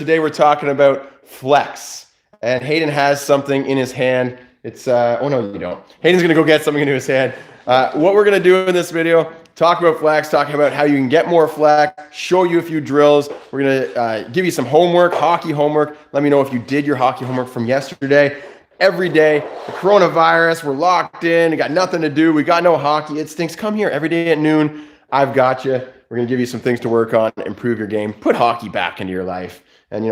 Today we're talking about flex, and Hayden has something in his hand. It's oh no, you don't. Hayden's gonna go get something into his hand. What we're gonna do in this video: talk about flex, talking about how you can get more flex, show you a few drills. We're gonna give you some homework, hockey homework. Let me know if you did your hockey homework from yesterday. Every day, the coronavirus, we're locked in. We got nothing to do. We got no hockey. It stinks. Come here every day at noon. I've got you. We're gonna give you some things to work on, improve your game, put hockey back into your life. And,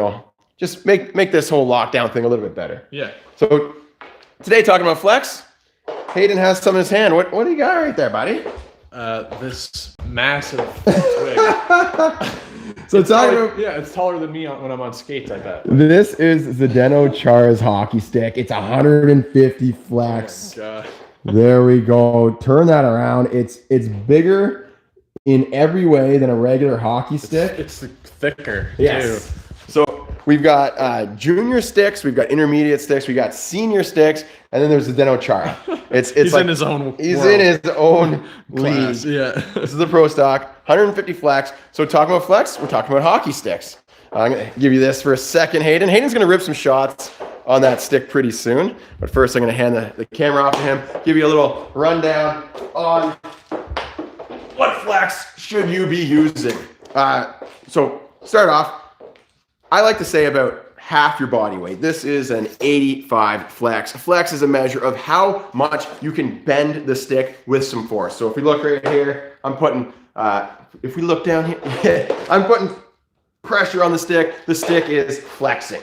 just make this whole lockdown thing a little bit better. Yeah. So today, talking about flex, Hayden has some in his hand. What do you got right there, buddy? This massive twig. So it's taller than me when I'm on skates, I bet. This is Zdeno Chara's hockey stick. It's 150 flex. Oh, God. There we go. Turn that around. It's bigger in every way than a regular hockey stick. It's thicker, yes. too. So we've got junior sticks, we've got intermediate sticks, we got senior sticks, and then there's Zdeno Chara. He's like, in his own He's world. in his own Class, league. yeah. This is the pro stock, 150 flex. So talking about flex, we're talking about hockey sticks. I'm going to give you this for a second, Hayden. Hayden's going to rip some shots on that stick pretty soon. But first, I'm going to hand the camera off to him, give you a little rundown on what flex should you be using. So start off, I like to say about half your body weight. This is an 85 flex. Flex is a measure of how much you can bend the stick with some force. So if we look right here, I'm putting, if we look down here, I'm putting pressure on the stick is flexing,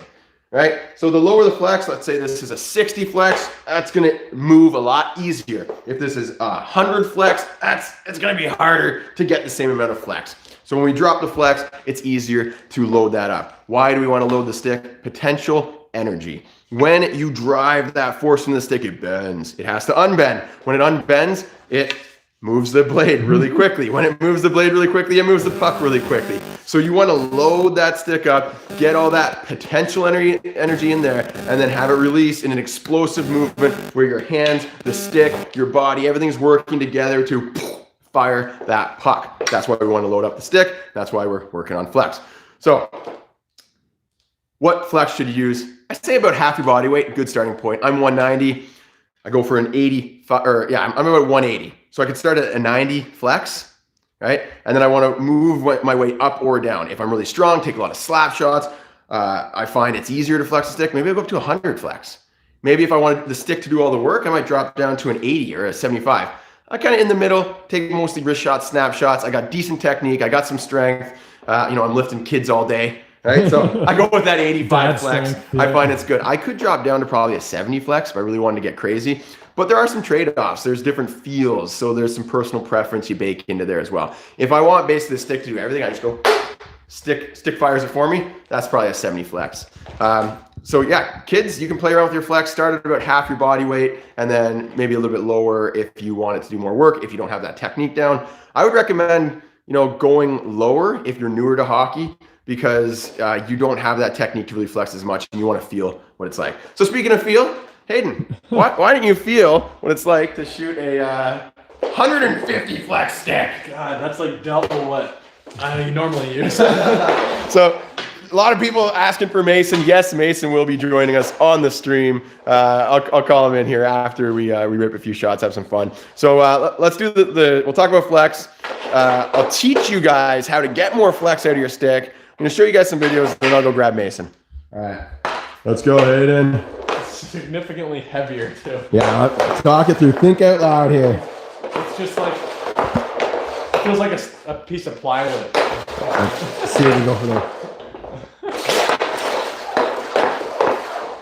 right? So the lower the flex, let's say this is a 60 flex, that's gonna move a lot easier. If this is a 100 flex, it's gonna be harder to get the same amount of flex. So when we drop the flex, it's easier to load that up. Why do we want to load the stick? Potential energy. When you drive that force in the stick, it bends. It has to unbend. When it unbends, it moves the blade really quickly. When it moves the blade really quickly, it moves the puck really quickly. So you want to load that stick up, get all that potential energy in there, and then have it release in an explosive movement where your hands, the stick, your body, everything's working together to fire that puck. That's why we want to load up the stick. That's why we're working on flex. So what flex should you use? I say about half your body weight, good starting point. I'm 190. I go for an 85, I'm about 180. So I could start at a 90 flex, right? And then I want to move my weight up or down. If I'm really strong, take a lot of slap shots. I find it's easier to flex the stick. Maybe I'll go up to 100 flex. Maybe if I wanted the stick to do all the work, I might drop down to an 80 or a 75. I kind of in the middle, take mostly wrist shots, snap shots. I got decent technique. I got some strength. I'm lifting kids all day, right? So I go with that 85 flex. Strength, yeah. I find it's good. I could drop down to probably a 70 flex if I really wanted to get crazy. But there are some trade-offs. There's different feels. So there's some personal preference you bake into there as well. If I want basically the stick to do everything, I just go stick fires it for me. That's probably a 70 flex. So yeah, kids, you can play around with your flex, start at about half your body weight, and then maybe a little bit lower if you want it to do more work, if you don't have that technique down. I would recommend, going lower if you're newer to hockey, because you don't have that technique to really flex as much, and you want to feel what it's like. So speaking of feel, Hayden, why don't you feel what it's like to shoot a 150 flex stick? God, that's like double what I normally use. So a lot of people asking for Mason. Yes, Mason will be joining us on the stream. I'll call him in here after we rip a few shots, have some fun. So let's do we'll talk about flex. I'll teach you guys how to get more flex out of your stick. I'm going to show you guys some videos, then I'll go grab Mason. All right, let's go, Hayden. It's significantly heavier, too. Yeah, talk it through. Think out loud here. It's just like, it feels like a piece of plywood. Let's see what we go for there.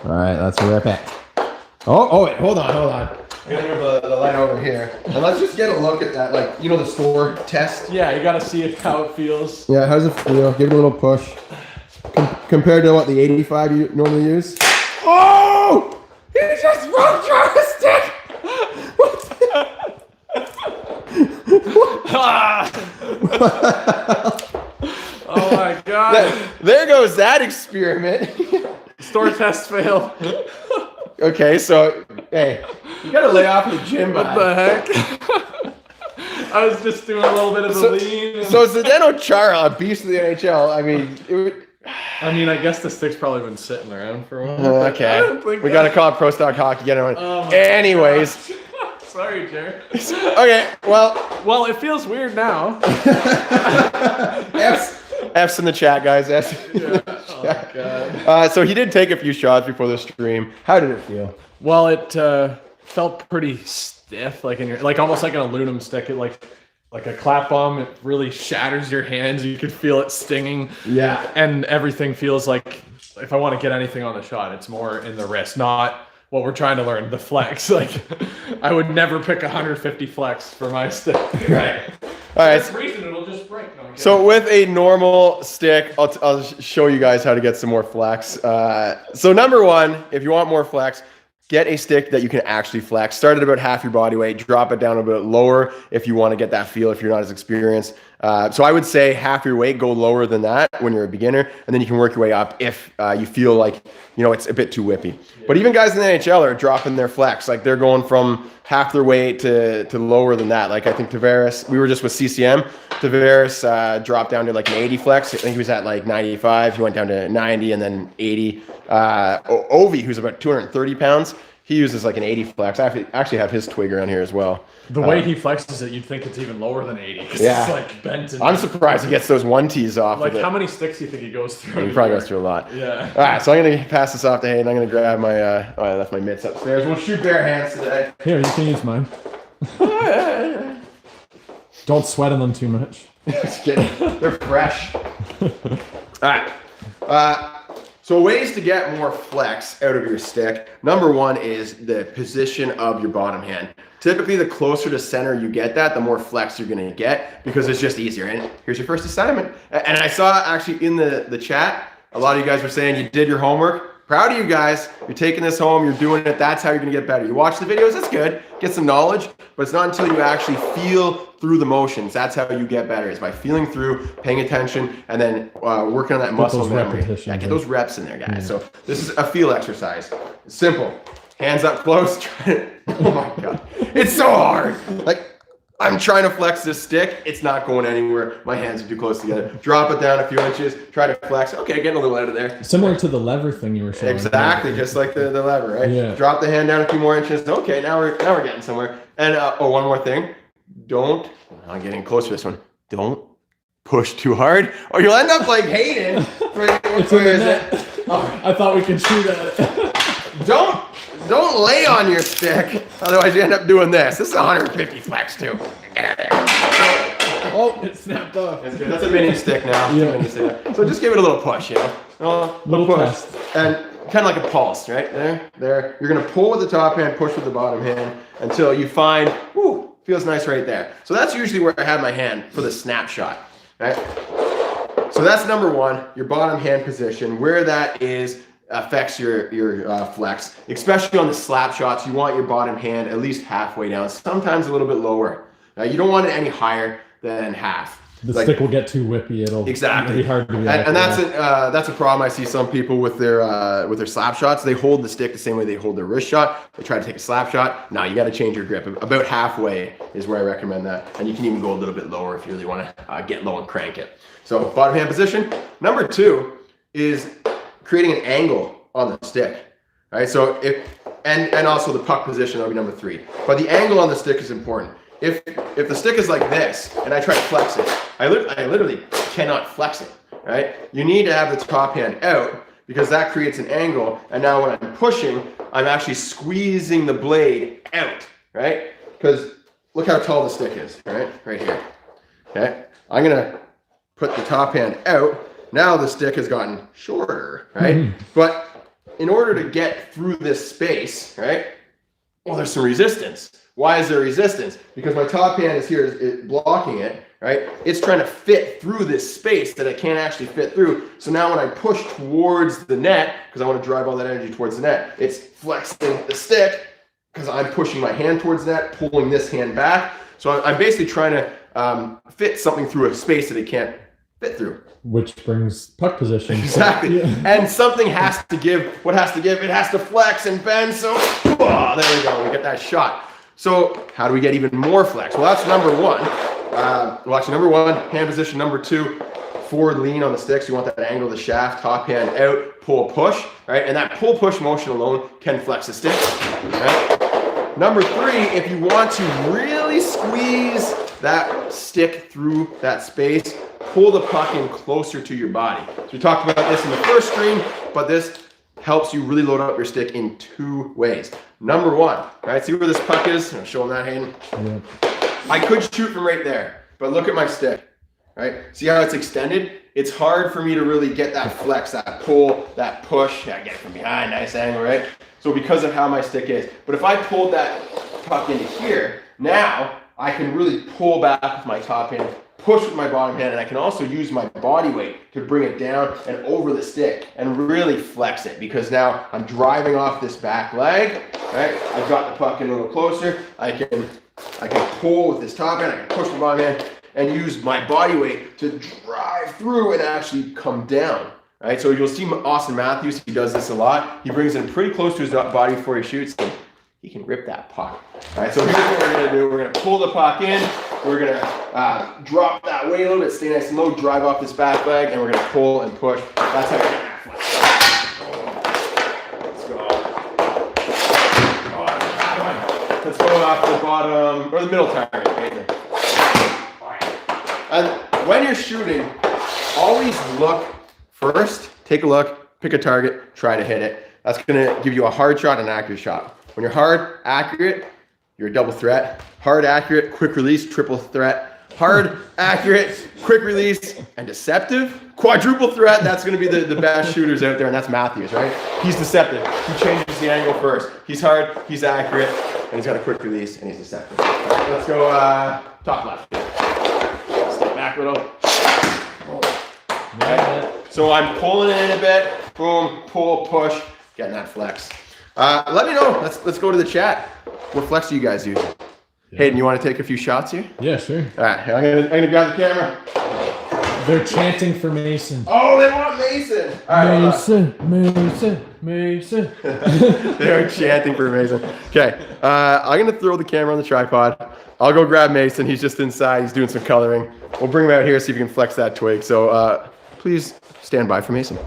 All right, let's rip it. Oh, wait, hold on. I'm gonna move the light over here. And let's just get a look at that, the store test. Yeah, you gotta see how it feels. Yeah, how's it feel? Give it a little push. Compared to what, the 85 you normally use? Oh! He just broke your stick! Oh my God. There goes that experiment. Store test failed. Okay, so, hey, you gotta lay off the gym. What the heck? I was just doing a little bit of the lean. So Zdeno Chara, a beast of the NHL. I mean, I mean, I guess the stick's probably been sitting around for a while. Okay. We got to call it Pro Stock Hockey. Get it on. Oh my Anyways. Sorry, Jared. Okay, Well, it feels weird now. F's in the chat, guys. F's. Yeah. Oh, God. So he did take a few shots before the stream. How did it feel? Well, it felt pretty stiff, like in your, like almost like an aluminum stick. It like a clap bomb. It really shatters your hands. You could feel it stinging. Yeah. And everything feels like if I want to get anything on the shot, it's more in the wrist, not what we're trying to learn, the flex. Like I would never pick 150 flex for my stick. Right. All right. For reason it'll just break. No, So with a normal stick, I'll show you guys how to get some more flex. So number one, if you want more flex, get a stick that you can actually flex. Start at about half your body weight, drop it down a bit lower if you want to get that feel if you're not as experienced. So I would say half your weight, go lower than that when you're a beginner, and then you can work your way up if you feel like, it's a bit too whippy. But even guys in the NHL are dropping their flex. Like they're going from half their weight to lower than that. Like I think Tavares, we were just with CCM. Tavares dropped down to like an 80 flex. I think he was at like 95. He went down to 90 and then 80. Ovi, who's about 230 pounds, he uses like an 80 flex. I actually have his twig around here as well. The way he flexes it, you'd think it's even lower than 80. Yeah. It's like bent. I'm surprised he gets those 1Ts off. Like of it. how many sticks do you think he goes through? He probably goes through a lot. Yeah. All right, so I'm going to pass this off to Hayden. I'm going to grab my, I left my mitts upstairs. We'll shoot bare hands today. Here, you can use mine. Don't sweat in them too much. Just kidding. They're fresh. All right. So ways to get more flex out of your stick. Number one is the position of your bottom hand. Typically, the closer to center you get that, the more flex you're going to get because it's just easier. And here's your first assignment. And I saw actually in the chat, a lot of you guys were saying you did your homework. Proud of you guys. You're taking this home. You're doing it. That's how you're going to get better. You watch the videos. That's good. Get some knowledge. But it's not until you actually feel through the motions. That's how you get better. Is by feeling through, paying attention, and then working on that muscle memory. Yeah, get those reps in there, guys. Yeah. So this is a feel exercise. It's simple. Hands up close. Oh my God. It's so hard. Like, I'm trying to flex this stick. It's not going anywhere. My hands are too close together. Drop it down a few inches. Try to flex. Okay, getting a little out of there. Similar to the lever thing you were showing. Exactly, just like the lever, right? Yeah. Drop the hand down a few more inches. Okay, now we're getting somewhere. And one more thing. I'm getting close to this one. Don't push too hard, or you'll end up like Hayden. It's in the net. Oh, I thought we could shoot at it. Don't lay on your stick, otherwise you end up doing this. This is 150 flex too. Get out of there. Oh, it snapped off. That's good. That's a mini stick now. Yeah. Mini stick. So just give it a little push, Little push. test. And kind of like a pulse, right? There. You're gonna pull with the top hand, push with the bottom hand until you find, ooh, feels nice right there. So that's usually where I have my hand for the snapshot, right? So that's number one, your bottom hand position. Where that is affects your flex, especially on the slap shots. You want your bottom hand at least halfway down, sometimes a little bit lower. You don't want it any higher than half. The stick will get too whippy. It'll be hard to be and that's a problem I see some people with their slap shots. They hold the stick the same way they hold their wrist shot. They try to take a slap shot. No, you got to change your grip. About halfway is where I recommend that, and you can even go a little bit lower if you really want to get low and crank it. So bottom hand position. Number two is creating an angle on the stick. Right. So and also the puck position will be number three. But the angle on the stick is important. If the stick is like this and I try to flex it, I literally cannot flex it, right? You need to have the top hand out because that creates an angle. And now when I'm pushing, I'm actually squeezing the blade out, right? Because look how tall the stick is, right? Right here, okay? I'm gonna put the top hand out. Now the stick has gotten shorter, right? Mm-hmm. But in order to get through this space, right? Well, there's some resistance. Why is there resistance? Because my top hand is here, is blocking it, right? It's trying to fit through this space that I can't actually fit through. So now when I push towards the net, because I want to drive all that energy towards the net, it's flexing the stick because I'm pushing my hand towards the net, pulling this hand back. So I'm basically trying to fit something through a space that it can't fit through. Which brings puck position. Exactly. Yeah. And something has to give. What has to give? It has to flex and bend. So there we go. We get that shot. So how do we get even more flex? Well, that's number one. Number one, hand position. Number two, forward lean on the sticks. You want that angle of the shaft, top hand out, pull, push, right? And that pull, push motion alone can flex the stick, right? Number 3, if you want to really squeeze that stick through that space, pull the puck in closer to your body. So we talked about this in the first stream, but this helps you really load up your stick in 2 ways. Number 1, right? See where this puck is? I'm showing that, Hayden. Yeah. I could shoot from right there, but look at my stick, right? See how it's extended? It's hard for me to really get that flex, that pull, that push. Yeah, I get it from behind, nice angle, right? So because of how my stick is. But if I pulled that puck into here, now I can really pull back with my top hand, push with my bottom hand, and I can also use my body weight to bring it down and over the stick and really flex it, because now I'm driving off this back leg, right? I've got the puck in a little closer. I can pull with this top hand, I can push with my bottom hand and use my body weight to drive through and actually come down, right? So you'll see Austin Matthews, he does this a lot. He brings it pretty close to his body before he shoots. He can rip that puck. All right, so here's what we're gonna do. We're gonna pull the puck in. We're gonna drop that weight a little bit, stay nice and low, drive off this back leg, and we're gonna pull and push. That's how you get that flex. Let's go. Let's go off the bottom, or the middle target. Right there. And when you're shooting, always look first, take a look, pick a target, try to hit it. That's gonna give you a hard shot and an accurate shot. When you're hard, accurate, you're a double threat. Hard, accurate, quick release, triple threat. Hard, accurate, quick release, and deceptive. Quadruple threat, that's going to be the best shooters out there, and that's Matthews, right? He's deceptive. He changes the angle first. He's hard, he's accurate, and he's got a quick release, and he's deceptive. All right, let's go top left. Step back a little. Right. So I'm pulling it in a bit. Boom, pull, push, getting that flex. Let me know. Let's go to the chat. What flex do you guys use? Yeah. Hayden, you want to take a few shots here? Yeah, sure. All right, I'm gonna grab the camera. They're chanting for Mason. Oh, they want Mason. All right, Mason. They're chanting for Mason. Okay, I'm gonna throw the camera on the tripod. I'll go grab Mason. He's just inside. He's doing some coloring. We'll bring him out here, see if we can flex that twig. So please stand by for Mason.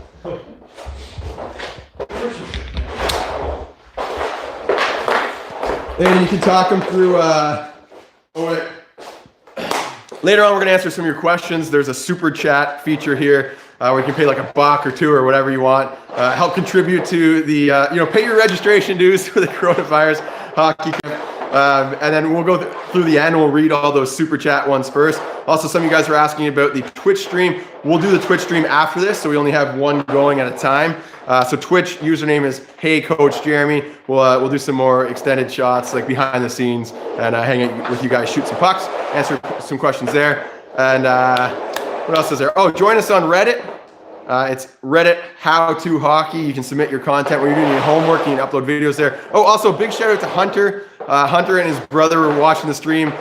And you can talk them through. Later on, we're going to answer some of your questions. There's a super chat feature here where you can pay like $1 or $2 or whatever you want. Help contribute to the, pay your registration dues for the coronavirus hockey camp. And then we'll go through the end and we'll read all those super chat ones first. Also, some of you guys are asking about the Twitch stream. We'll do the Twitch stream after this, so we only have one going at a time. So Twitch username is Hey Coach Jeremy. We'll do some more extended shots, like behind the scenes, and hang out with you guys, shoot some pucks, answer some questions there. And what else is there? Oh, join us on Reddit. It's Reddit How To Hockey. You can submit your content when you're doing your homework. You can upload videos there. Oh, also big shout out to Hunter. Hunter and his brother were watching the stream.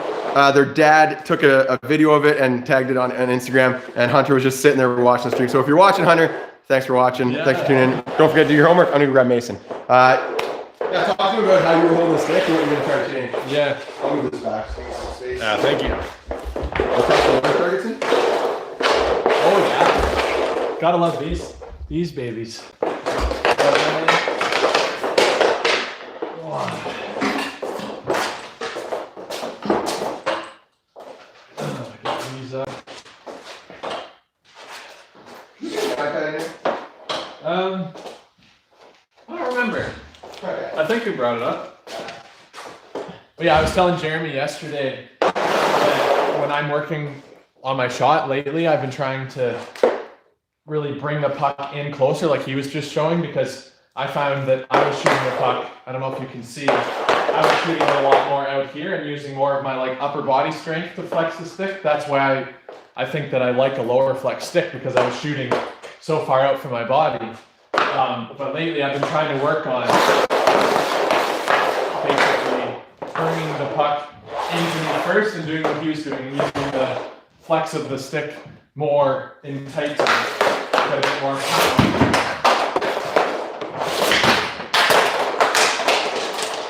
Their dad took a video of it and tagged it on Instagram, and Hunter was just sitting there watching the stream. So if you're watching, Hunter, thanks for watching. Yeah. Thanks for tuning in. Don't forget to do your homework. I'm going to grab Mason. Yeah, talk to me about how you were holding the stick and what you're going to try to change. Yeah. I'll move this back. Thank you. Oh, yeah. Gotta love these babies. I don't remember. I think we brought it up. But yeah, I was telling Jeremy yesterday that when I'm working on my shot lately, I've been trying to really bring the puck in closer, like he was just showing, because I found that I was shooting the puck, I don't know if you can see, I was shooting it a lot more out here and using more of my like upper body strength to flex the stick. That's why I think that I like a lower flex stick, because I was shooting so far out from my body. But lately I've been trying to work on basically bringing the puck into me first and doing what he was doing, using the flex of the stick more in tight zones, get a bit more power.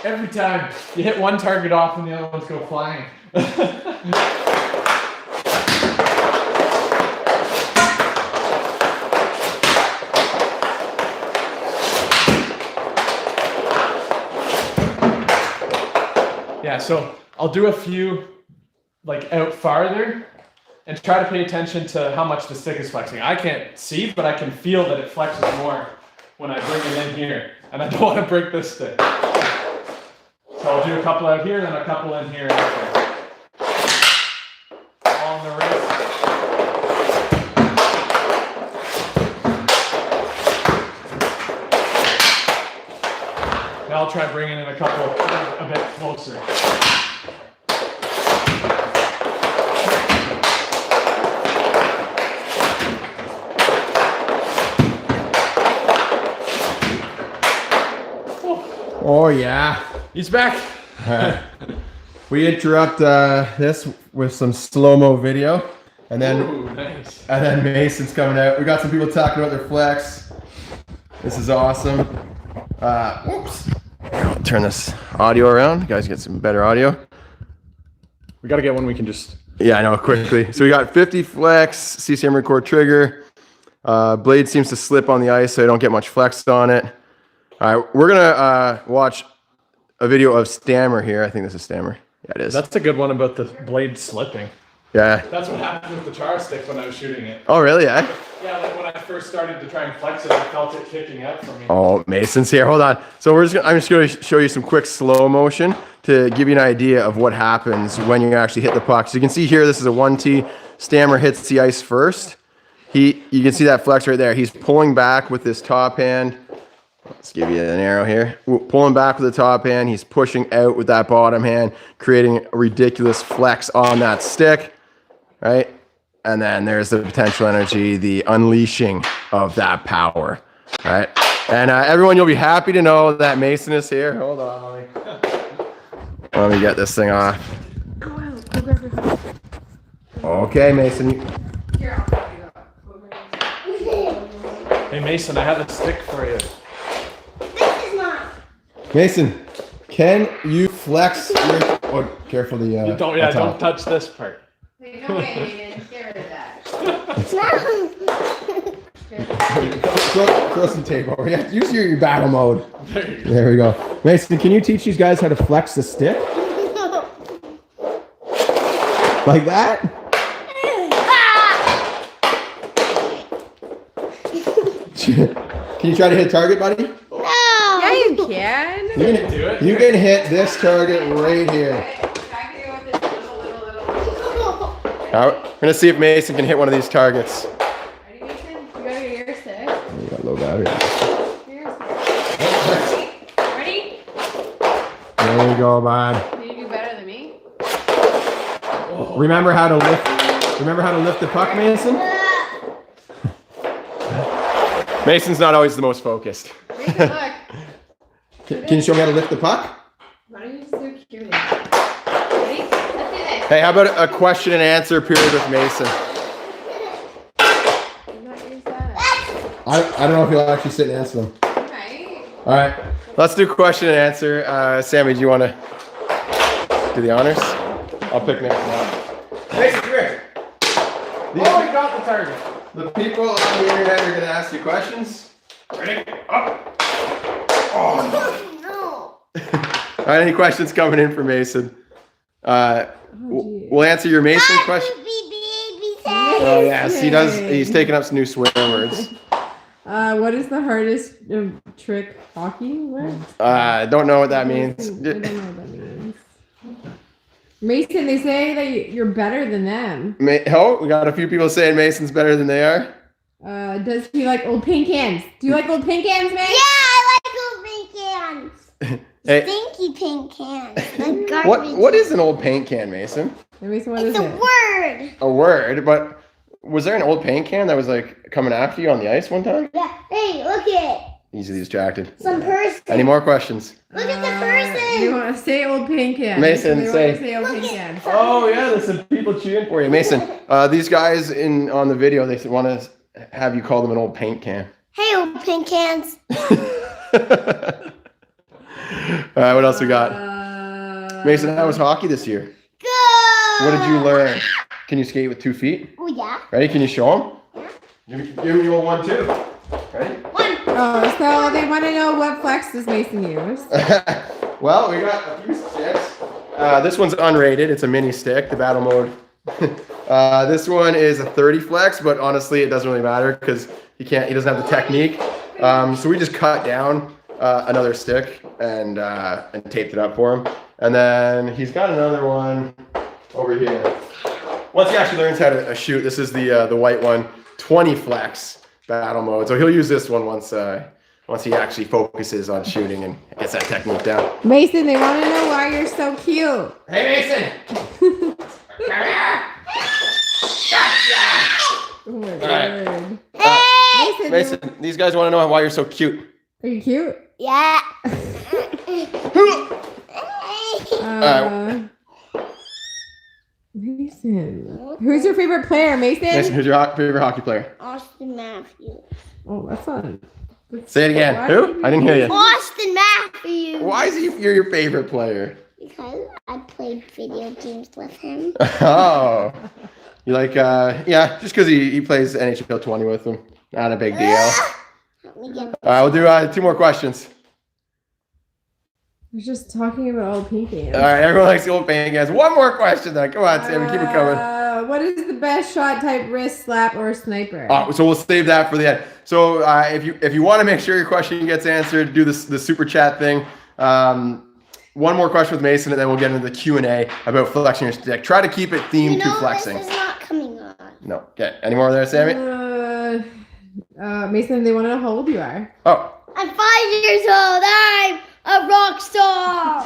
Every time you hit one target off and the other ones go flying. Yeah, so I'll do a few like out farther and try to pay attention to how much the stick is flexing. I can't see, but I can feel that it flexes more when I bring it in here. And I don't want to break this stick. So I'll do a couple out here, then a couple in here. All on the wrist. Now I'll try bringing in a couple a bit closer. Oh yeah. He's back. We interrupt this with some slow-mo video, and then Ooh, nice. Mason's coming out. We got some people talking about their flex. This is awesome. Whoops. I'll turn this audio around. You guys get some better audio. We gotta get one we can just. Yeah, I know, quickly. So we got 50 flex, CCM record trigger. Blade seems to slip on the ice, so I don't get much flex on it. All right, we're gonna watch a video of Stammer here. I think this is Stammer. Yeah, it is. That's a good one about the blade slipping. Yeah. That's what happened with the char stick when I was shooting it. Oh, really? Yeah. Yeah, like when I first started to try and flex it, I felt it kicking out from me. Oh, Mason's here. Hold on. So I'm just going to show you some quick slow motion to give you an idea of what happens when you actually hit the puck. So you can see here, this is a 1T. Stammer hits the ice first. You can see that flex right there. He's pulling back with his top hand. Let's give you an arrow here. Pulling back with the top hand. He's pushing out with that bottom hand, creating a ridiculous flex on that stick, right? And then there's the potential energy, the unleashing of that power, right? And everyone, you'll be happy to know that Mason is here. Hold on, let me get this thing off. Go out. Go grab your phone. Okay, Mason. Here, I'll grab you. Hey Mason, I have a stick for you. This is mine. Mason, can you flex your... Oh, careful the... Don't touch this part. Hey, don't get Aiden. Get rid of that. Throw some tape over. Yeah, use your battle mode. There you go. There we go. Mason, can you teach these guys how to flex the stick? Like that? Can you try to hit target, buddy? Yeah, you can. You can hit this target right here. Now, we're gonna see if Mason can hit one of these targets. Ready, Mason? You got your ear stick. You got low battery. Your ear stick. Ready? There you go, bud. Can you do better than me? Remember how to lift. Remember how to lift the puck, Mason? Mason's not always the most focused. Mason, look. Can you show me how to lift the puck? Why don't you just do cute? Ready? Let's do this. Hey, how about a question and answer period with Mason? I'm not use that. I don't know if he'll actually sit and answer them. Okay. All right, let's do question and answer. Sammy, do you want to do the honors? I'll pick Mason up. Mason, come here. Oh, we got the target. The people on the internet are going to ask you questions. Ready? Up. Oh. No. All right, any questions coming in for Mason? We'll answer your Mason question. Oh yes, he does. He's taking up some new swear words. What is the hardest trick hockey with? Don't know what that means. I don't know what that means. Mason, they say that you're better than them. Oh, we got a few people saying Mason's better than they are. Does he like old paint cans? Do you like old paint cans, man? Yeah, I like old paint cans. Hey, Stinky paint cans. Like garbage. what is an old paint can, Mason? Hey, Mason, what is It's a it? word. A word, but was there an old paint can that was like coming after you on the ice one time? Yeah. Hey, look at it. Easily distracted. Some person. Any more questions? Look at the You person. want to say old paint cans? Mason, They say- want to say old paint Look cans. Oh yeah, there's some people cheering for you, Mason. These guys on the video, they want to have you call them an old paint can. Hey, old paint cans. All right, what else we got? Mason, how was Uh, hockey this year? Good. What did you learn? Can you skate with 2 feet? Oh, yeah. Ready? Can you show them? Give me your 1, 2. Ready? One. Oh, so they want to know what flex does Mason use? Well, we got a few sticks. This one's unrated. It's a mini stick, the battle mode. This one is a 30 flex, but honestly, it doesn't really matter because he doesn't have the technique. So we just cut down another stick and taped it up for him. And then he's got another one over here. Once he actually learns how to shoot, this is the white one, 20 flex battle mode. So he'll use this one once he actually focuses on shooting and gets that technique down. Mason, they want to know why you're so cute. Hey, Mason! Oh my All right. God. Mason, these guys want to know why you're so cute. Are you cute? Yeah. Mason. Who's your favorite player, Mason? Mason, who's your favorite hockey player? Austin Matthews. Oh, that's fun. Say it again. Why Who? I didn't hear you. Austin Matthews. Why is he your favorite player? Because I played video games with him. Oh. You like, yeah, just because he plays NHL 20 with him. Not a big deal. Let me get All right, we'll do 2 more questions. We're just talking about old painting. All right, everyone likes the old painting guys. 1 more question then. Come on, Sammy, keep it coming. What is the best shot type, wrist slap or sniper? So we'll save that for the end. So if you want to make sure your question gets answered, do the super chat thing. 1 more question with Mason, and then we'll get into the Q&A about flexing your stick. Try to keep it themed to flexing. This is not coming on. No. Okay. Any more there, Sammy? Mason, they want to know how old you are. Oh. I'm 5 years old. I'm a rock star.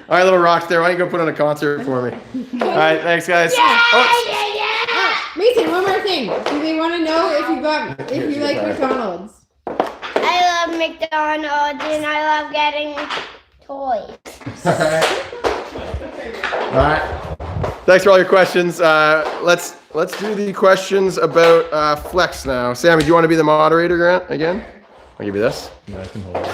All right, little rock star. Why don't you go put on a concert for me? All right, thanks, guys. Oh. Mason, one more thing. Do they want to know if you like McDonald's? I love McDonald's and I love getting toys. All right. Thanks for all your questions. Let's do the questions about flex now. Sammy, do you want to be the moderator, Grant, again? I'll give you this. Yeah, I can hold it.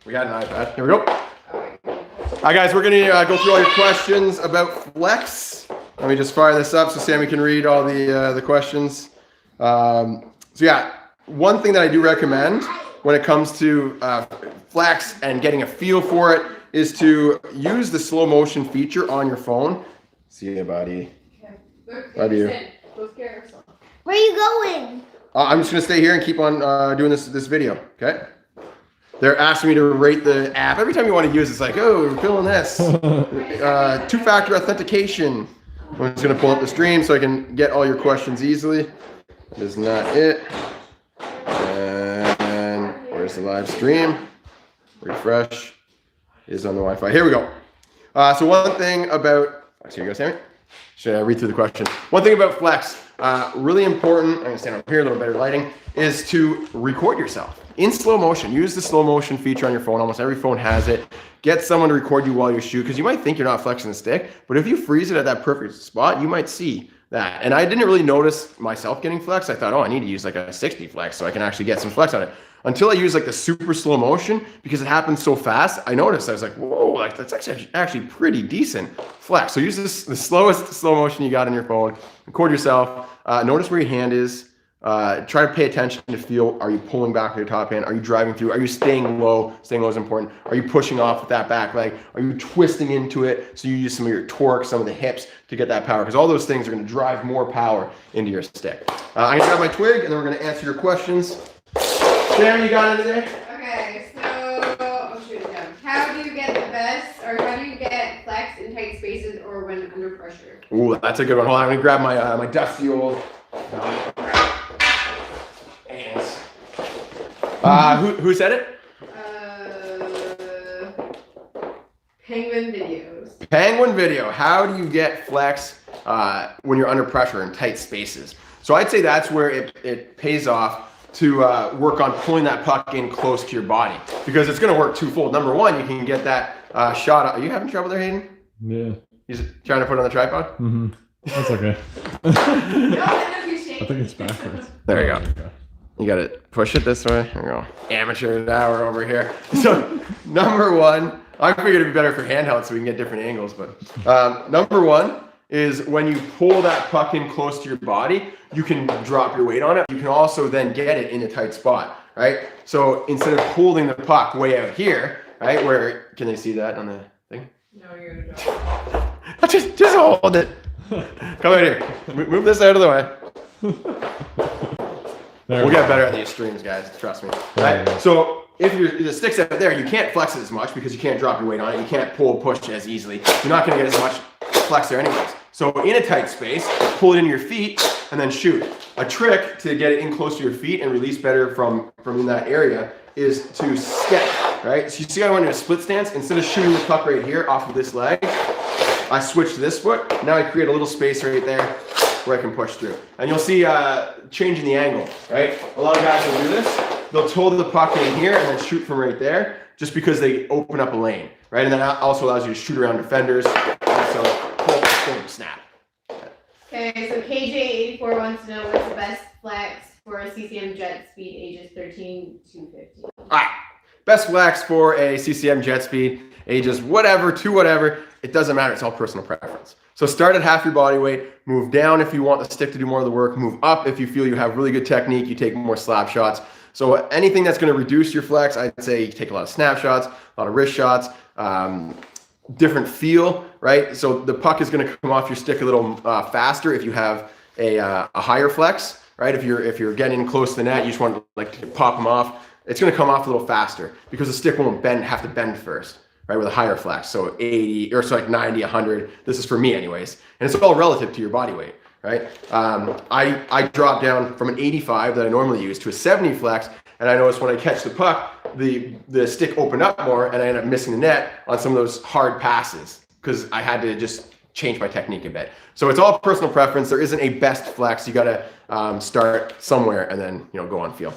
We got an iPad. Here we go. All right, guys, we're going to go through all your questions about flex. Let me just fire this up so Sammy can read all the questions. So yeah, one thing that I do recommend when it comes to flex and getting a feel for it is to use the slow motion feature on your phone. See you, buddy. Love you. Where are you going? I'm just gonna stay here and keep on doing this video. Okay. They're asking me to rate the app every time you want to use. It's like, oh, we're feeling this. 2-factor authentication. I'm just gonna pull up the stream so I can get all your questions easily. That is not it. And where's the live stream? Refresh is on the Wi-Fi. Here we go. So one thing about, here you go, Sammy. Should I read through the question? One thing about flex, really important, I'm gonna stand up here, a little better lighting, is to record yourself in slow motion. Use the slow motion feature on your phone. Almost every phone has it. Get someone to record you while you shoot, because you might think you're not flexing the stick, but if you freeze it at that perfect spot, you might see that. And I didn't really notice myself getting flex. I thought, oh, I need to use like a 60 flex so I can actually get some flex on it. Until I use like the super slow motion, because it happens so fast, I noticed, I was like, whoa, like that's actually pretty decent flex. So use the slowest slow motion you got on your phone, record yourself, notice where your hand is, try to pay attention to feel, are you pulling back with your top hand? Are you driving through? Are you staying low? Staying low is important. Are you pushing off with that back leg? Are you twisting into it? So you use some of your torque, some of the hips to get that power, because all those things are gonna drive more power into your stick. I'm gonna grab my twig and then we're gonna answer your questions. Sam, you got it today? Okay, so I'll shoot it down. How do you get the best, or how do you get flex in tight spaces or when under pressure? Ooh, that's a good one. Hold on, I'm gonna grab my my dusty old hands. Who said it? Penguin videos. Penguin Video. How do you get flex when you're under pressure in tight spaces? So I'd say that's where it pays off to work on pulling that puck in close to your body, because it's going to work twofold. Number one, you can get that shot. Are you having trouble there, Hayden? Yeah. He's trying to put it on the tripod? Mm-hmm. That's okay. I think it's backwards. There you go. You got to push it this way. There you go. Amateur hour over here. So number one, I figured it'd be better for handheld so we can get different angles, but number one is when you pull that puck in close to your body, you can drop your weight on it. You can also then get it in a tight spot, right? So instead of holding the puck way out here, right, where, can they see that on the thing? No, you're not. Just hold it. Come out here. Move this out of the way. There We'll we get go. better at these streams, guys. Trust me. Yeah. Right? So if the stick's out there, you can't flex it as much because you can't drop your weight on it. You can't pull push as easily. You're not going to get as much flex there anyways. So in a tight space, pull it into your feet and then shoot. A trick to get it in close to your feet and release better from in that area is to step, right? So you see how I went into a split stance? Instead of shooting the puck right here off of this leg, I switch to this foot. Now I create a little space right there where I can push through. And you'll see changing the angle, right? A lot of guys will do this. They'll toe the puck in here and then shoot from right there just because they open up a lane, right? And that also allows you to shoot around defenders. So pull, boom, snap. Okay, so KJ84 wants to know what's the best flex for a CCM jet speed ages 13 to 15. All right. Best flex for a CCM jet speed, ages whatever to whatever. It doesn't matter. It's all personal preference. So start at half your body weight, move down if you want the stick to do more of the work, move up if you feel you have really good technique, you take more slap shots. So anything that's going to reduce your flex, I'd say you take a lot of snap shots, a lot of wrist shots, different feel, right? So the puck is going to come off your stick a little faster if you have a higher flex, right? If you're getting close to the net, you just want to like pop them off. It's going to come off a little faster because the stick won't have to bend first, right? With a higher flex, so 80 or so like 90, 100. This is for me anyways, and it's all relative to your body weight, right? I drop down from an 85 that I normally use to a 70 flex, and I notice when I catch the puck, the stick opened up more, and I end up missing the net on some of those hard passes because I had to just change my technique a bit. So it's all personal preference. There isn't a best flex. You got to start somewhere and then go on feel.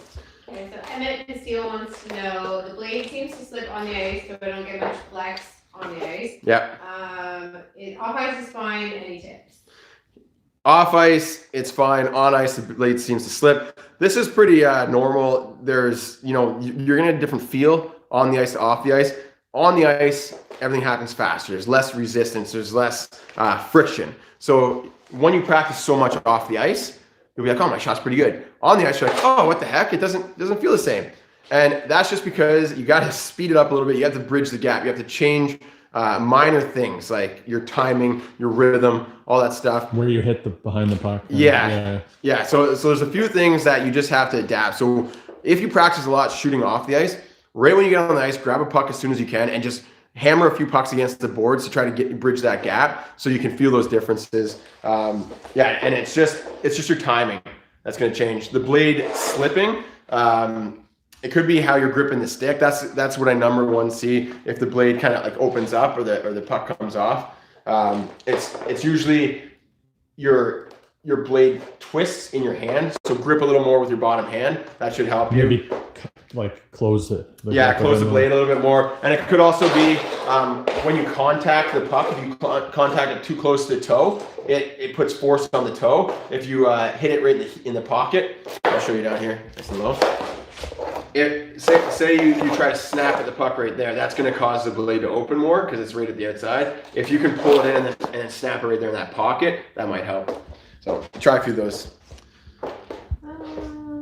Okay, so Emmett Castile wants to know, the blade seems to slip on the ice, so I don't get much flex on the ice. Yeah. Off ice is fine, any tips? Off ice, it's fine. On ice, the blade seems to slip. This is pretty normal. There's, you're gonna get a different feel on the ice to off the ice. On the ice, everything happens faster. There's less resistance. There's less friction. So when you practice so much off the ice, you'll be like, oh, my shot's pretty good. On the ice, you're like, oh, what the heck? It doesn't feel the same. And that's just because you got to speed it up a little bit. You have to bridge the gap. You have to change minor things like your timing, your rhythm, all that stuff. Where you hit the behind the puck. Yeah. So there's a few things that you just have to adapt. So if you practice a lot shooting off the ice, right when you get on the ice, grab a puck as soon as you can and just hammer a few pucks against the boards to try to bridge that gap so you can feel those differences. And it's just your timing that's going to change. The blade slipping, it could be how you're gripping the stick. That's what I number one see. If the blade kind of like opens up or the puck comes off, it's usually your blade twists in your hand. So grip a little more with your bottom hand. That should help you. Maybe like close it. Close the blade a little bit more. And it could also be when you contact the puck, if you contact it too close to the toe, it puts force on the toe. If you hit it right in the pocket, I'll show you down here, nice and low. Say you try to snap at the puck right there, that's going to cause the blade to open more because it's right at the outside. If you can pull it in and then snap it right there in that pocket, that might help. So try a few of those.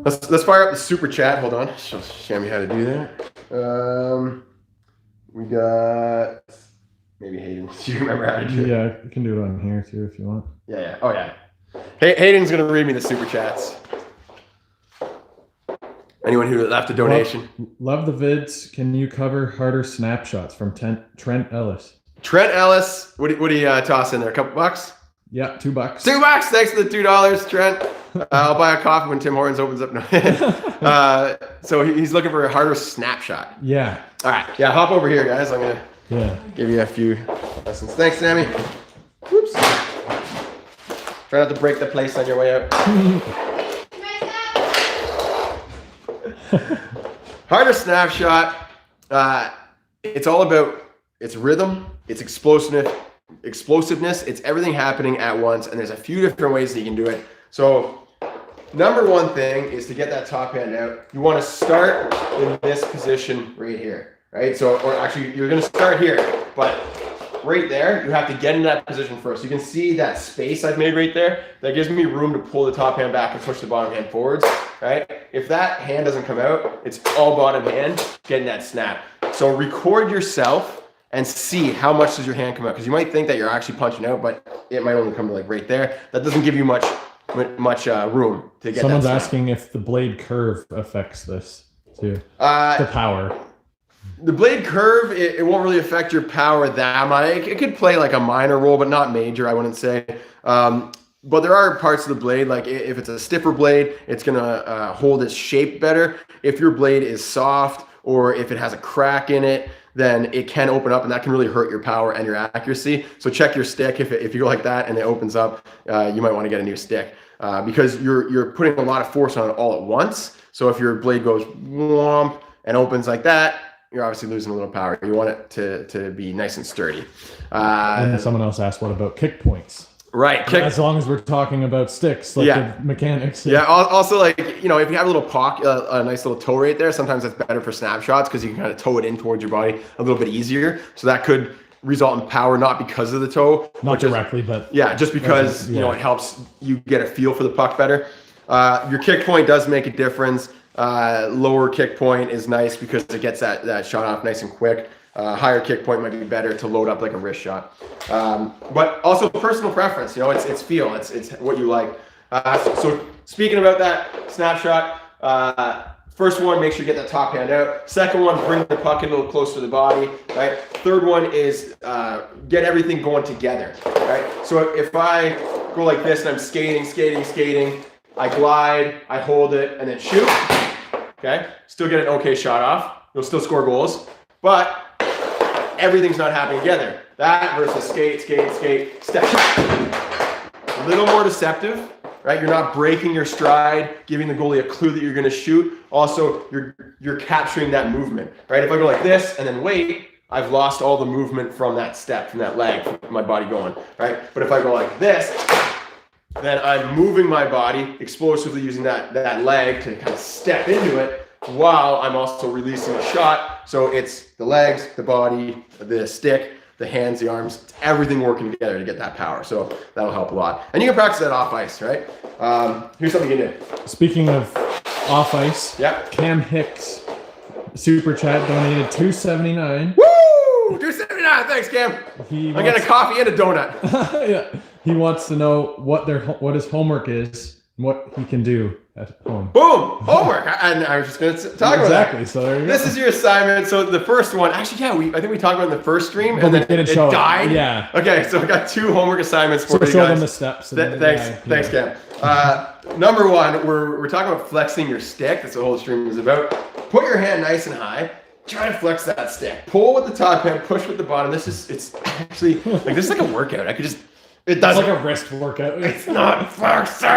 Let's fire up the super chat. Hold on. Show me how to do that. We got maybe Hayden. Do you remember how to do it? Yeah, you can do it on here too if you want. Yeah. Oh yeah. Hayden's gonna read me the super chats. Anyone who left a donation. Love the vids. Can you cover harder snapshots from Trent Ellis? Trent Ellis. What do you toss in there? A couple bucks? Yeah, $2. $2. Thanks for the $2, Trent. I'll buy a coffee when Tim Hortons opens up. No. So he's looking for a harder snapshot. Yeah. All right. Yeah, hop over here, guys. I'm going to give you a few lessons. Thanks, Sammy. Whoops. Try not to break the place on your way out. Harder snapshot. It's all about its rhythm, its explosiveness. It's everything happening at once, and there's a few different ways that you can do it. So number one thing is to get that top hand out. You want to start in this position right here, right? So, or actually you're going to start here, but right there, you have to get in that position first. You can see that space I've made right there. That gives me room to pull the top hand back and push the bottom hand forwards, right? If that hand doesn't come out, it's all bottom hand getting that snap. So record yourself and see how much does your hand come out. Because you might think that you're actually punching out, but it might only come to like right there. That doesn't give you much room to get Someone's that snap. asking if the blade curve affects this too. The power. The blade curve, it won't really affect your power that much. It could play like a minor role, but not major, I wouldn't say. But there are parts of the blade, like if it's a stiffer blade, it's gonna hold its shape better. If your blade is soft or if it has a crack in it, then it can open up and that can really hurt your power and your accuracy. So check your stick. If you go like that and it opens up, you might want to get a new stick because you're putting a lot of force on it all at once. So if your blade goes whomp and opens like that, you're obviously losing a little power. You want it to be nice and sturdy. And then someone else asked, what about kick points? Right. Kick. As long as we're talking about sticks, like the mechanics. Yeah. Also, like, you know, if you have a little pocket, a nice little toe right there, sometimes that's better for snapshots because you can kind of toe it in towards your body a little bit easier. So that could result in power, not because of the toe. Not directly, but... Yeah, just because, you know, it helps you get a feel for the puck better. Your kick point does make a difference. Lower kick point is nice because it gets that shot off nice and quick. Higher kick point might be better to load up like a wrist shot. But also personal preference, you know, it's feel, it's what you like. So speaking about that snapshot, first one, make sure you get that top hand out. Second one, bring the puck in a little closer to the body, right? Third one is get everything going together, right? So if I go like this and I'm skating, I glide, I hold it, and then shoot, okay? Still get an okay shot off. You'll still score goals, but everything's not happening together. That versus skate, step. A little more deceptive, right? You're not breaking your stride, giving the goalie a clue that you're gonna shoot. Also, you're capturing that movement, right? If I go like this and then wait, I've lost all the movement from that step, from that leg, from my body going, right? But if I go like this, then I'm moving my body explosively using that leg to kind of step into it while I'm also releasing a shot. So it's the legs, the body, the stick, the hands, the arms, everything working together to get that power. So that'll help a lot. And you can practice that off ice, right? Here's something you can do. Speaking of off ice, Yep. Cam Hicks, super chat, donated $2.79. Woo! 279, thanks, Cam. I got a coffee and a donut. Yeah. He wants to know what his homework is, and what he can do at home. Boom! Homework. And I was just going to talk about that. Exactly. So there you go. This is your assignment. So the first one, actually, yeah, I think we talked about it in the first stream, But and we then didn't it show it. died. Yeah. Okay, so I got 2 homework assignments for So you show guys. them the steps. And Thanks, Cam. Number 1, we're talking about flexing your stick. That's what the whole stream is about. Put your hand nice and high. Try to flex that stick. Pull with the top hand, push with the bottom. It's actually like this is like a workout. It does It's like a wrist workout. It's not flexing.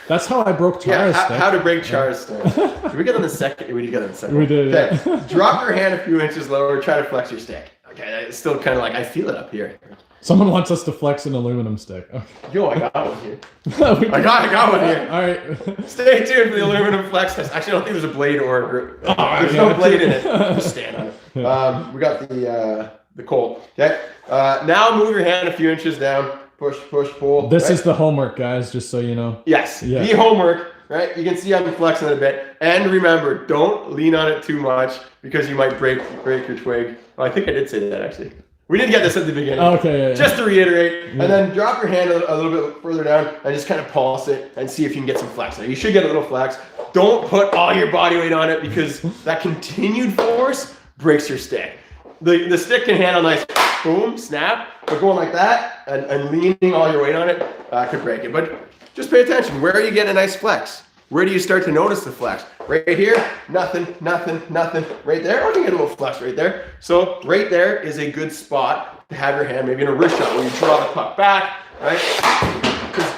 That's how I broke Chara's Yeah, stick. how to break Char's stick. Did we get on the second? We did get on the second. We did, Okay. yeah. Drop your hand a few inches lower. Try to flex your stick. Okay, it's still kind of like I feel it up here. Someone wants us to flex an aluminum stick. Okay. Yo, I got one here. We I got one here. All right. Stay tuned for the aluminum flex test. Actually, I don't think there's a blade or a grip. There's no blade in it. Just stand on it. We got the Colt. Okay. Now move your hand a few inches down. Push, pull. This right? is the homework, guys, just so you know. Yes. Yeah. The homework, right? You can see I'm flexing it a bit. And remember, don't lean on it too much because you might break your twig. Oh, I think I did say that actually. We did get this at the beginning. Okay. Yeah, Just to reiterate, and then drop your hand a little bit further down and just kind of pulse it and see if you can get some flex. Now, you should get a little flex. Don't put all your body weight on it because that continued force breaks your stick. The stick can handle nice boom, snap, but going like that and leaning all your weight on it could break it. But just pay attention. Where are you getting a nice flex? Where do you start to notice the flex? Right here, nothing. Right there, oh, you can get a little flex right there. So right there is a good spot to have your hand maybe in a wrist shot where you draw the puck back, right?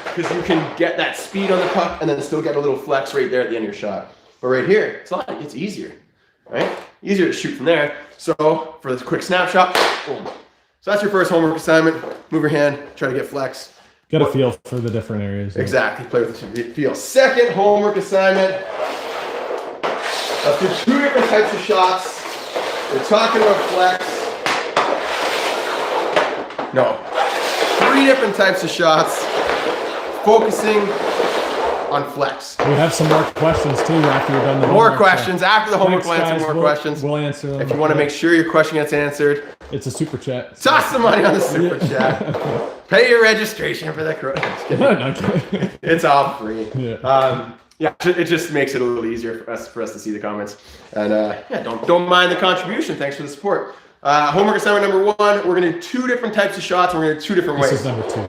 Because you can get that speed on the puck and then still get a little flex right there at the end of your shot. But right here, it's easier, right? Easier to shoot from there. So for this quick snapshot, boom. So that's your first homework assignment. Move your hand, try to get flex. Get a feel for the different areas. Exactly, play with the feel. Second homework assignment. Let's do 2 different types of shots. We're talking about flex. 3 different types of shots, focusing on flex. We have some more questions too after you're done the More homework, questions. After the homework, Thanks, we'll answer guys. more questions. We'll answer them. If you want to make sure your question gets answered, It's a super chat. toss some money on the super chat. Pay your registration for the Just kidding. No, kidding. It's all free. Yeah. Yeah, it just makes it a little easier for us to see the comments. And yeah, don't mind the contribution. Thanks for the support. Homework assignment number 1. We're gonna do 2 different types of shots. And we're gonna do 2 different This ways. is number 2.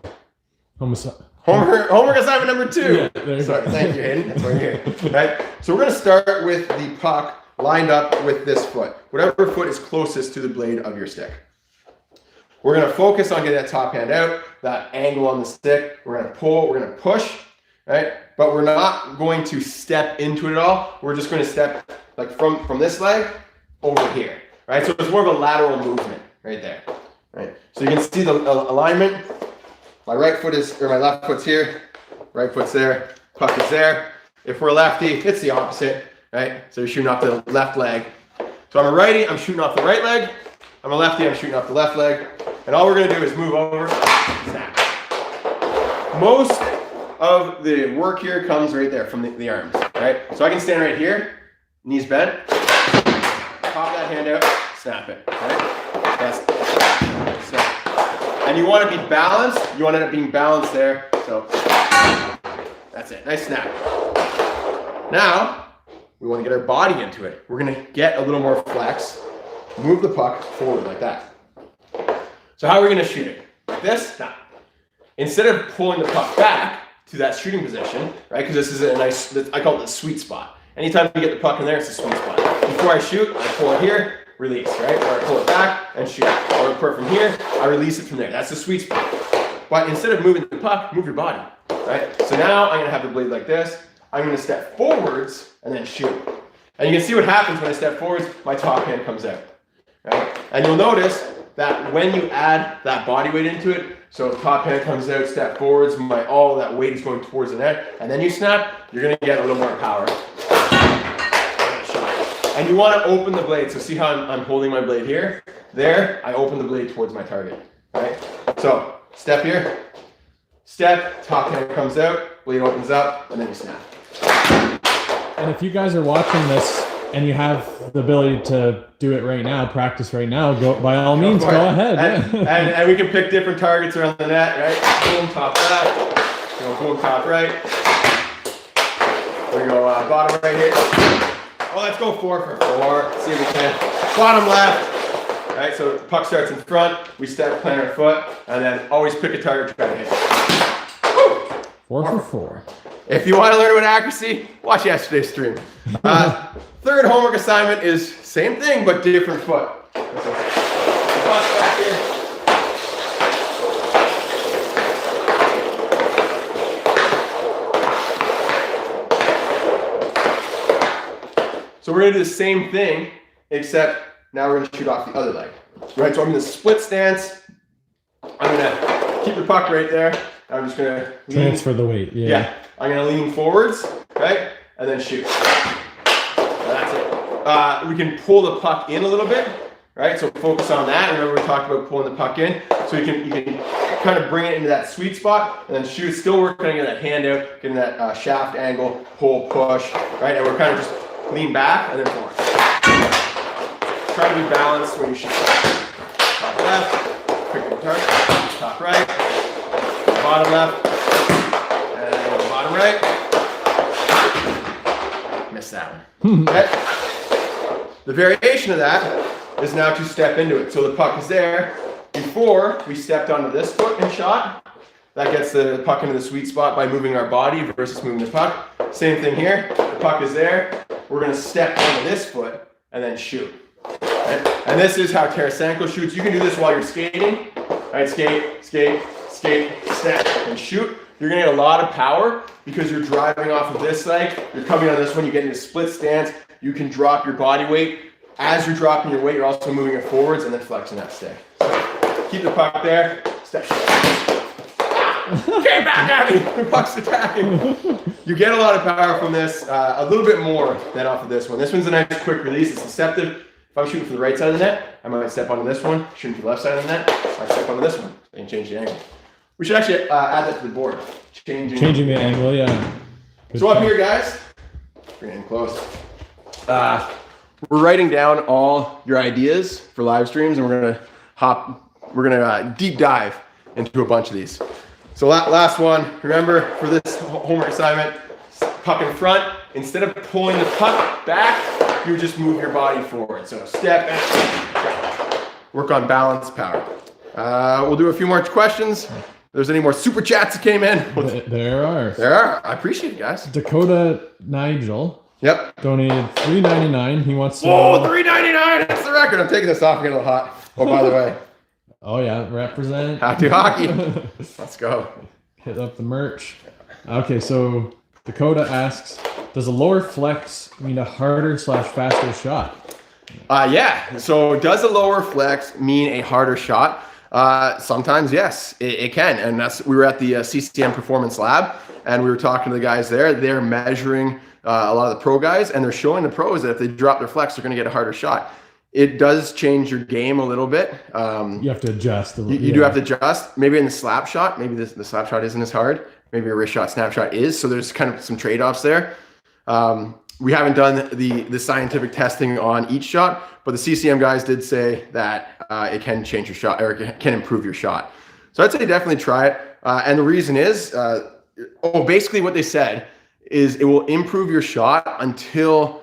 Homework assignment number 2. Yeah, there you Sorry, go. thank you, Hayden. That's why you're here. Right. So we're gonna start with the puck lined up with this foot. Whatever foot is closest to the blade of your stick. We're gonna focus on getting that top hand out, that angle on the stick. We're gonna pull. We're gonna push. Right. But we're not going to step into it at all. We're just going to step like from this leg over here, right? So it's more of a lateral movement right there, right? So you can see the alignment. My right foot is, or my left foot's here, right foot's there, puck is there. If we're lefty, it's the opposite, right? So you're shooting off the left leg. So I'm a righty, I'm shooting off the right leg. I'm a lefty, I'm shooting off the left leg. And all we're going to do is move over, snap. Most of the work here comes right there from the arms, right? So I can stand right here, knees bent, pop that hand out, snap it, right? That's so. And you want to be balanced. You want to end up being balanced there. So that's it. Nice snap. Now we want to get our body into it. We're gonna get a little more flex. Move the puck forward like that. So how are we gonna shoot it? Like this? Now, instead of pulling the puck back to that shooting position, right? Because this is a nice, I call it the sweet spot. Anytime you get the puck in there, it's a sweet spot. Before I shoot, I pull it here, release, right? Or I pull it back and shoot. Or I pull it from here, I release it from there. That's the sweet spot. But instead of moving the puck, move your body, right? So now I'm gonna have the blade like this. I'm gonna step forwards and then shoot. And you can see what happens when I step forwards, my top hand comes out, right? And you'll notice that when you add that body weight into it, so top hand comes out, step forwards, all that weight is going towards the net, and then you snap, you're gonna get a little more power. And you wanna open the blade, so see how I'm holding my blade here? There, I open the blade towards my target, right? So, step here, step, top hand comes out, blade opens up, and then you snap. And if you guys are watching this and you have the ability to do it right now, practice right now, go by all means, go ahead. And we can pick different targets around the net, right? Boom, top left. Boom, top right. We go bottom right here. Oh, let's go 4 for 4. See if we can. Bottom left. Right, so the puck starts in front. We step, plant our foot, and then always pick a target to try to hit. 4 for 4. If you want to learn about accuracy, watch yesterday's stream. Third homework assignment is same thing, but different foot. So we're going to do the same thing, except now we're going to shoot off the other leg. Right, so I'm going to split stance. I'm going to keep the puck right there. I'm just going to Transfer the weight. Yeah. I'm going to lean forwards, right? And then shoot. That's it. We can pull the puck in a little bit, right? So focus on that. Remember we talked about pulling the puck in. So you can kind of bring it into that sweet spot and then shoot. Still working on getting that hand out, getting that shaft angle, pull, push, right? And we're kind of just lean back and then forward. Try to be balanced when you shoot. Top left, pick the target, top right, bottom left, and bottom right. Missed that one. Okay. The variation of that is now to step into it. So the puck is there. Before we stepped onto this foot and shot, that gets the puck into the sweet spot by moving our body versus moving the puck. Same thing here. The puck is there. We're going to step onto this foot and then shoot. Right? And this is how Tarasenko shoots. You can do this while you're skating. Right? Skate, skate, skate, step, and shoot. You're going to get a lot of power because you're driving off of this leg. You're coming on this one. You get into split stance. You can drop your body weight. As you're dropping your weight, you're also moving it forwards and then flexing that stick. So keep the puck there. Step. Get back at me! The puck's attacking. You get a lot of power from this, a little bit more than off of this one. This one's a nice quick release. It's deceptive. If I'm shooting from the right side of the net, I might step onto this one. Shooting from the left side of the net, I step onto this one. And change the angle. We should actually add that to the board. Changing the angle, yeah. Good So up call. here, guys, bring it in close. We're writing down all your ideas for live streams, and we're gonna deep dive into a bunch of these. So last one, remember for this homework assignment, puck in front. Instead of pulling the puck back, you just move your body forward. So step back, work on balance, power. We'll do a few more questions. If there's any more super chats that came in, There are. there are. I appreciate it, guys. Dakota Nigel Yep. donated $3.99. He wants to Whoa, know- $3.99. That's the record. I'm taking this off. I'm getting a little hot. Oh, by the way, Oh yeah, represent. How to Hockey. Let's go. Hit up the merch. Okay, so Dakota asks, does a lower flex mean a harder/faster shot? Yeah. So does a lower flex mean a harder shot? Sometimes, yes, it can. And we were at the CCM Performance Lab, and we were talking to the guys there. They're measuring a lot of the pro guys, and they're showing the pros that if they drop their flex, they're going to get a harder shot. It does change your game a little bit. You have to adjust. You do have to adjust. Maybe in the slap shot, maybe the slap shot isn't as hard. Maybe a wrist shot, snap shot is. So there's kind of some trade-offs there. We haven't done the scientific testing on each shot, but the CCM guys did say that it can change your shot, or it can improve your shot. So I'd say definitely try it. And the reason is, basically what they said is it will improve your shot until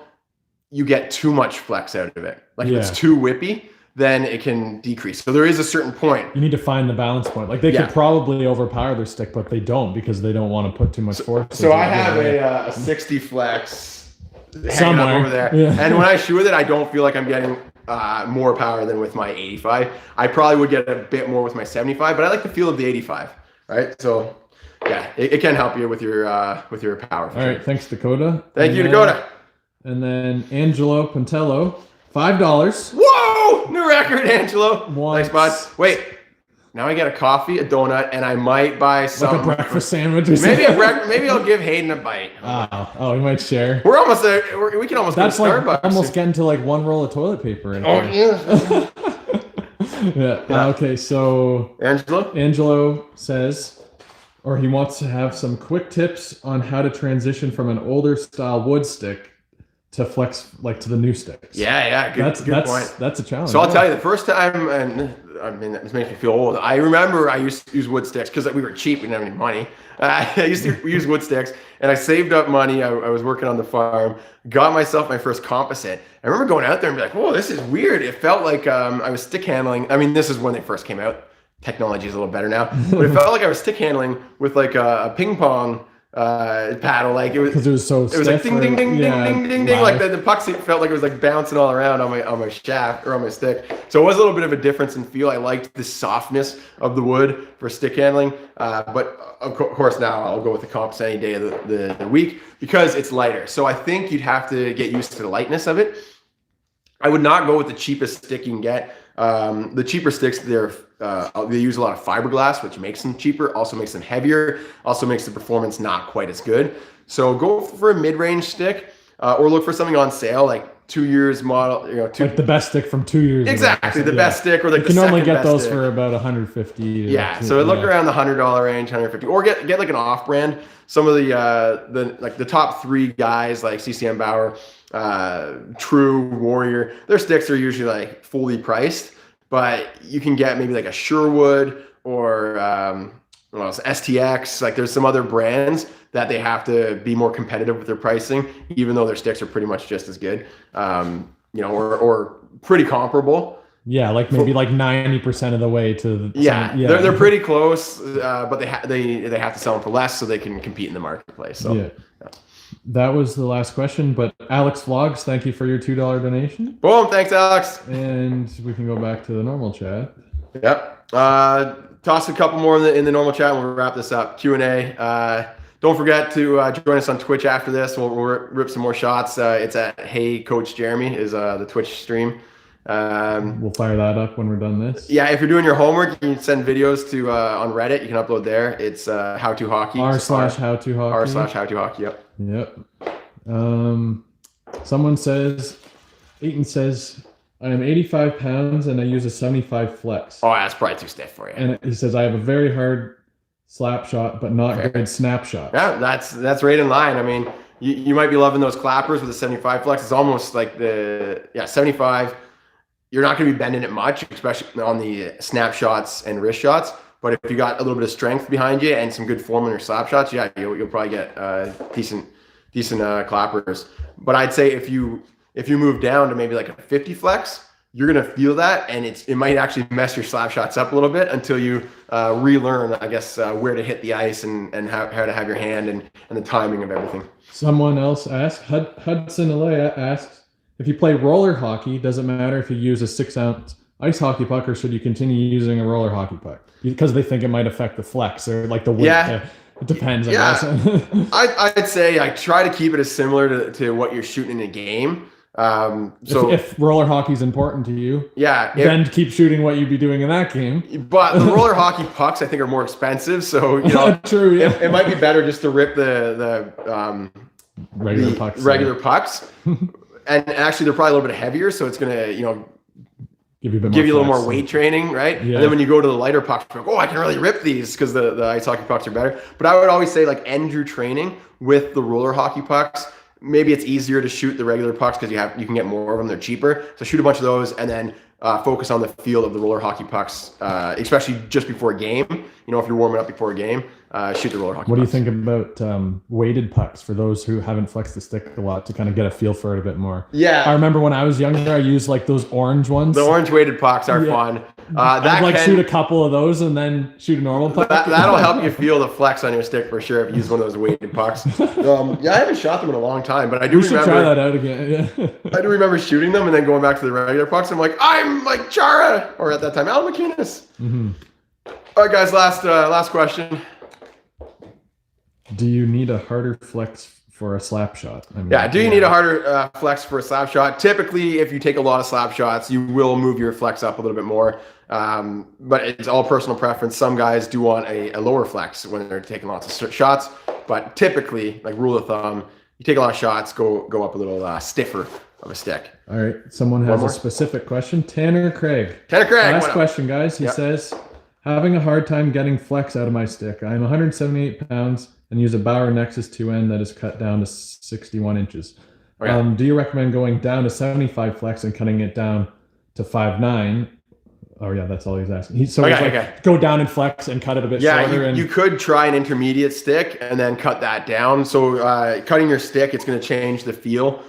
you get too much flex out of it. Like if it's too whippy, then it can decrease. So there is a certain point. You need to find the balance point. Like they could probably overpower their stick, but they don't because they don't want to put too much force. So I have a 60 flex hanging somewhere up over there. Yeah. And when I shoot with it, I don't feel like I'm getting more power than with my 85. I probably would get a bit more with my 75, but I like the feel of the 85, right? So yeah, it can help you with your power. All right, thanks Dakota. Thank you, Dakota. And then Angelo Pantello, $5. Whoa! New record, Angelo. Once. Thanks, bud. Wait. Now I get a coffee, a donut, and I might buy some. Like a breakfast sandwich or Maybe something. maybe I'll give Hayden a bite. Oh, we might share. We're almost there. We can almost That's go to like Starbucks. almost getting to like one roll of toilet paper. In Oh here. yeah. Yeah. Okay, so Angelo? Angelo says, or he wants to have some quick tips on how to transition from an older style wood stick to flex, like to the new sticks. Yeah, good point. That's a challenge. So I'll tell you, the first time, and I mean, this makes me feel old. I remember I used to use wood sticks because we were cheap. We didn't have any money. I used to use wood sticks, and I saved up money. I was working on the farm, got myself my first composite. I remember going out there and be like, whoa, this is weird. It felt like I was stick handling. I mean, this is when they first came out. Technology is a little better now. But it felt like I was stick handling with like a ping pong paddle. Like it was, because it was so it was like ding, ding, ding, ding, ding, ding, ding. Like the puck felt like it was like bouncing all around on my shaft or on my stick. So it was a little bit of a difference in feel. I liked the softness of the wood for stick handling. But of course now I'll go with the composite any day of the week because it's lighter. So I think you'd have to get used to the lightness of it. I would not go with the cheapest stick you can get. The cheaper sticks, they use a lot of fiberglass, which makes them cheaper, also makes them heavier, also makes the performance not quite as good. So go for a mid-range stick, or look for something on sale, like 2 years model, like the best stick from 2 years ago. Exactly, the best stick, or like you the can second normally get best those stick. for about 150. Yeah, so look around the $100 range, 150, or get like an off-brand. Some of the top three guys like CCM Bauer, True, Warrior, their sticks are usually like fully priced, but you can get maybe like a Sherwood or what else, STX. Like there's some other brands that they have to be more competitive with their pricing, even though their sticks are pretty much just as good, or pretty comparable. Yeah, like maybe like 90% of the way to. They're pretty close, but they have to sell them for less so they can compete in the marketplace. So. Yeah. That was the last question, but Alex Vlogs, thank you for your $2 donation. Boom, thanks, Alex. And we can go back to the normal chat. Yep. Toss a couple more in the normal chat and we'll wrap this up. Q&A. Don't forget to join us on Twitch after this. We'll rip some more shots. It's at Hey Coach Jeremy is the Twitch stream. We'll fire that up when we're done this. Yeah, if you're doing your homework, you can send videos to on Reddit. You can upload there. It's How To Hockey. r/HowToHockey. r/HowToHockey. Yep. Yep. Someone says, Aiton says, I am 85 pounds and I use a 75 flex. Oh, that's probably too stiff for you. And he says, I have a very hard slap shot, but not Fair. good snap shots. Yeah, that's right in line. I mean, you might be loving those clappers with the 75 flex. It's almost like 75. You're not going to be bending it much, especially on the snap shots and wrist shots. But if you got a little bit of strength behind you and some good form in your slap shots, yeah, you'll probably get decent clappers. But I'd say if you move down to maybe like a 50 flex, you're gonna feel that, and it might actually mess your slap shots up a little bit until you relearn, I guess, where to hit the ice and how to have your hand and the timing of everything. Someone else asked, Hudson Alea asks, if you play roller hockey, does it matter if you use a 6-ounce ice hockey puck, or should you continue using a roller hockey puck? Because they think it might affect the flex or like the weight. Yeah. It depends, I Yeah. guess. I'd say I try to keep it as similar to what you're shooting in a game. So if roller hockey's important to you, yeah, then keep shooting what you'd be doing in that game. but the roller hockey pucks I think are more expensive, so you know True, yeah. it might be better just to rip the regular pucks. and actually they're probably a little bit heavier, so it's gonna Give you a little more flex. weight training, right? Yeah. And then when you go to the lighter pucks, you're like, oh, I can really rip these because the ice hockey pucks are better. But I would always say like end your training with the roller hockey pucks. Maybe it's easier to shoot the regular pucks because you can get more of them. They're cheaper. So shoot a bunch of those and then focus on the feel of the roller hockey pucks, especially just before a game. You know, if you're warming up before a game, shoot the roller hockey What do you pucks. think about weighted pucks for those who haven't flexed the stick a lot to kind of get a feel for it a bit more? Yeah. I remember when I was younger, I used like those orange ones. The orange weighted pucks are Yeah. fun. I'd like shoot a couple of those and then shoot a normal puck. That'll help you feel the flex on your stick for sure if you use one of those weighted pucks. Yeah, I haven't shot them in a long time, but I do We should remember. try that out again. Yeah. I do remember shooting them and then going back to the regular pucks. I'm like, I'm like Chara, or at that time, Al McInnes. Mhm. All right, guys, last question. Do you need a harder flex for a slap shot? I mean, Yeah, do you need a harder flex for a slap shot? Typically, if you take a lot of slap shots, you will move your flex up a little bit more. But it's all personal preference. Some guys do want a lower flex when they're taking lots of shots. But typically, like rule of thumb, you take a lot of shots, go up a little stiffer of a stick. All right. Someone has more? a specific question. Tanner Craig. Tanner Craig, Last what up? question, guys. He Yep. says, having a hard time getting flex out of my stick. I'm 178 pounds and use a Bauer Nexus 2N that is cut down to 61 inches. Okay. Do you recommend going down to 75 flex and cutting it down to 5'9"? Oh yeah, that's all he's asking. He's like, go down in flex and cut it a bit shorter. Yeah, you could try an intermediate stick and then cut that down. So cutting your stick, it's going to change the feel,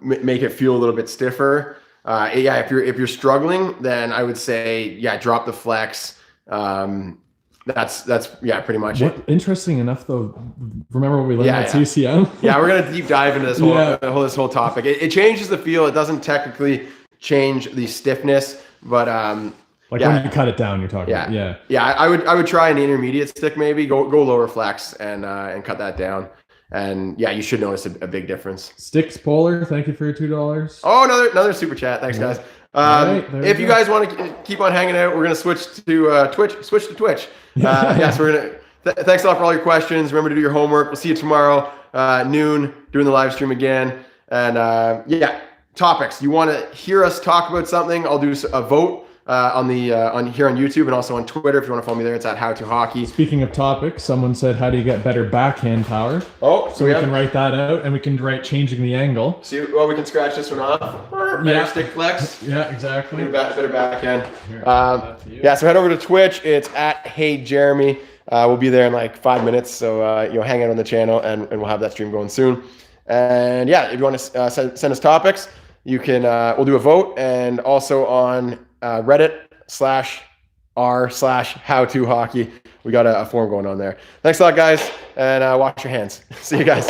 make it feel a little bit stiffer. Yeah, if you're struggling, then I would say drop the flex. That's pretty much it. Interesting enough, though. Remember what we learned at Yeah. CCM? Yeah, we're gonna deep dive into this whole topic. It changes the feel. It doesn't technically change the stiffness, but Like when you cut it down, you're talking. yeah. I would try an intermediate stick maybe. Go lower flex and cut that down. And yeah, you should notice a big difference. Sticks Polar, thank you for your $2. Oh, another super chat. Thanks, guys. Right, there if we you go. guys want to keep on hanging out, we're gonna switch to Twitch. Switch to Twitch. So we're gonna. Thanks a lot for all your questions. Remember to do your homework. We'll see you tomorrow noon doing the live stream again. And topics. You want to hear us talk about something? I'll do a vote on here on YouTube and also on Twitter. If you want to follow me there, it's at How to Hockey. Speaking of topics, someone said, how do you get better backhand power? Oh, So we can write that out, and we can write changing the angle. See, well, we can scratch this one off. Better stick flex. Yeah, exactly. Better backhand. Here, So head over to Twitch. It's at Hey Jeremy. We'll be there in like 5 minutes. So hang out on the channel, and we'll have that stream going soon. And yeah, if you want to send us topics, you can. We'll do a vote, and also on Reddit/r/howtohockey. We got a forum going on there. Thanks a lot, guys, and wash your hands. See you guys.